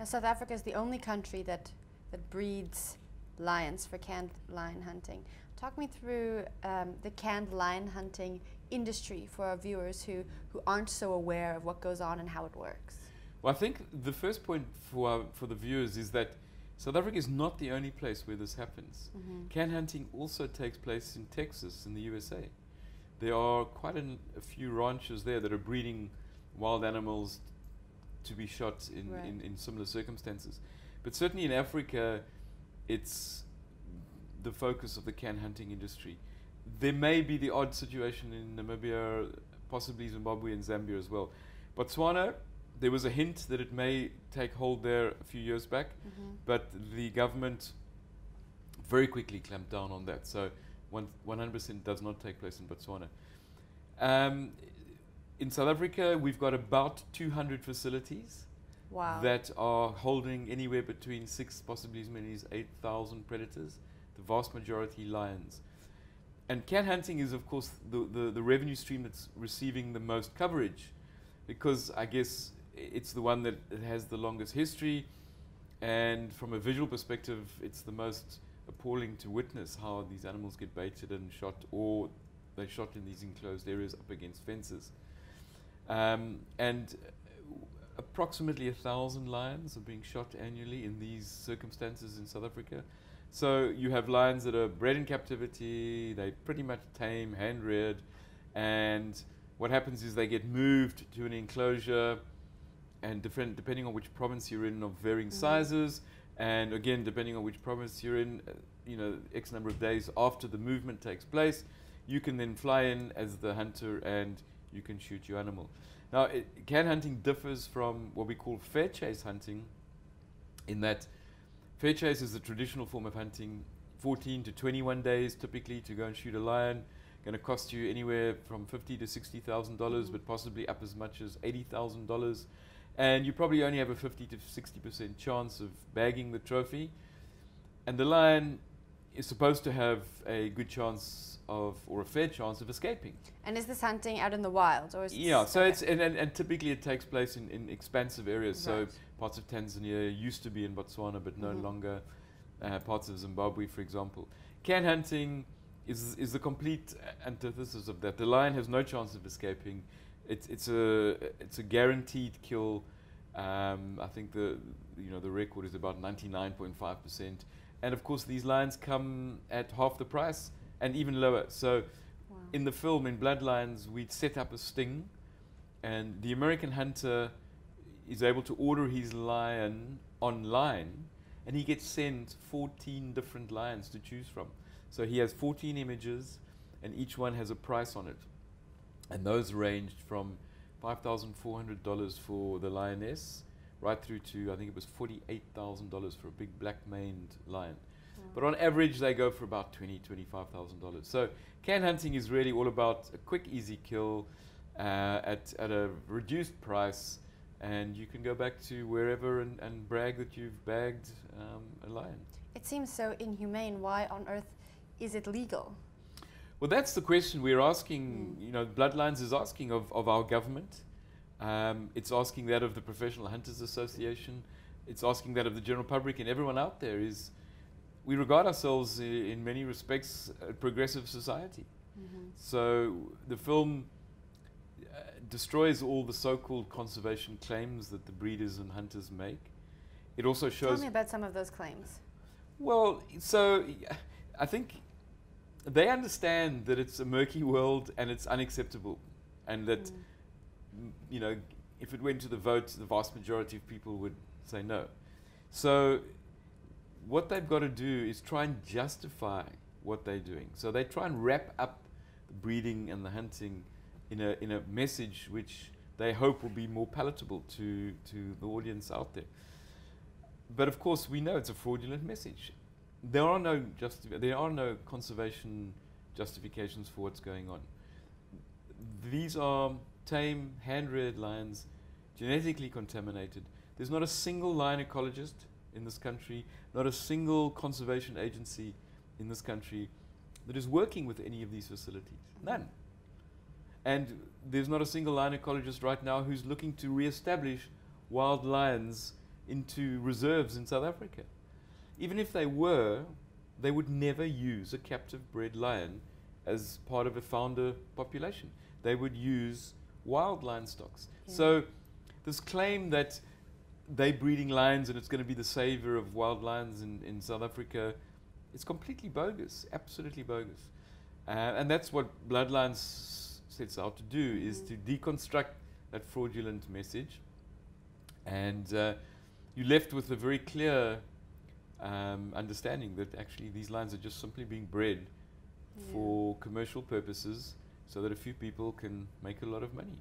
South Africa is the only country that breeds lions for canned lion hunting. Talk me through the canned lion hunting industry for our viewers who aren't so aware of what goes on and how it works. Well, I think the first point for the viewers is that South Africa is not the only place where this happens. Can hunting also takes place in Texas, in the USA. There are quite a few ranches there that are breeding wild animals to be shot in similar circumstances. But certainly in Africa, it's the focus of the can hunting industry. There may be the odd situation in Namibia, possibly Zimbabwe and Zambia as well. Botswana, there was a hint that it may take hold there a few years back, but the government very quickly clamped down on that. So 100% does not take place in Botswana. In South Africa, we've got about 200 facilities that are holding anywhere between 6, possibly as many as 8,000 predators, the vast majority lions. And can hunting is, of course, the revenue stream that's receiving the most coverage, because I guess it's the one that has the longest history, and from a visual perspective, it's the most appalling to witness how these animals get baited and shot, or they're shot in these enclosed areas up against fences. And approximately 1,000 lions are being shot annually in these circumstances in South Africa. So you have lions that are bred in captivity, they're pretty much tame, hand-reared, and what happens is they get moved to an enclosure, and depending on which province you're in, of varying sizes, and again, depending on which province you're in, X number of days after the movement takes place, you can then fly in as the hunter and you can shoot your animal. Now, can hunting differs from what we call fair chase hunting, in that fair chase is the traditional form of hunting, 14 to 21 days typically to go and shoot a lion. Going to cost you anywhere from $50,000 to $60,000, but possibly up as much as $80,000. And you probably only have a 50 to 60% chance of bagging the trophy. And the lion is supposed to have a good chance of, or a fair chance of, escaping. And is this hunting out in the wild, or is so it's and typically it takes place in expansive areas. So parts of Tanzania used to be in Botswana, but no longer. Parts of Zimbabwe, for example. Can hunting is the complete antithesis of that. The lion has no chance of escaping. It's a guaranteed kill. I think the record is about 99.5%. And of course, these lions come at half the price and even lower. So, in the film, in Bloodlines, we'd set up a sting, and the American hunter is able to order his lion online, and he gets sent 14 different lions to choose from. So he has 14 images, and each one has a price on it. And those ranged from $5,400 for the lioness, right through to, I think it was $48,000 for a big black-maned lion. But on average, they go for about $20,000, $25,000. So can hunting is really all about a quick, easy kill at a reduced price, and you can go back to wherever and brag that you've bagged a lion. It seems so inhumane. Why on earth is it legal? Well, that's the question we're asking. Bloodlines is asking of our government. It's asking that of the Professional Hunters Association. It's asking that of the general public and everyone out there. We regard ourselves in many respects a progressive society. So the film destroys all the so-called conservation claims that the breeders and hunters make. It also shows... Tell me about some of those claims. Well, so I think they understand that it's a murky world and it's unacceptable, and that if it went to the vote, the vast majority of people would say no. So what they've got to do is try and justify what they're doing. So they try and wrap up the breeding and the hunting in a message which they hope will be more palatable to the audience out there. But of course, we know it's a fraudulent message. There are no conservation justifications for what's going on. These are tame, hand-reared lions, genetically contaminated. There's not a single lion ecologist in this country, not a single conservation agency in this country that is working with any of these facilities. None. And there's not a single lion ecologist right now who's looking to re-establish wild lions into reserves in South Africa. Even if they were, they would never use a captive bred lion as part of a founder population. They would use wild lion stocks. Yeah. So this claim that they're breeding lions and it's going to be the savior of wild lions in South Africa, it's completely bogus, absolutely bogus. And that's what Bloodlines sets out to do, is to deconstruct that fraudulent message. And you're left with a very clear understanding that actually these lions are just simply being bred for commercial purposes so that a few people can make a lot of money.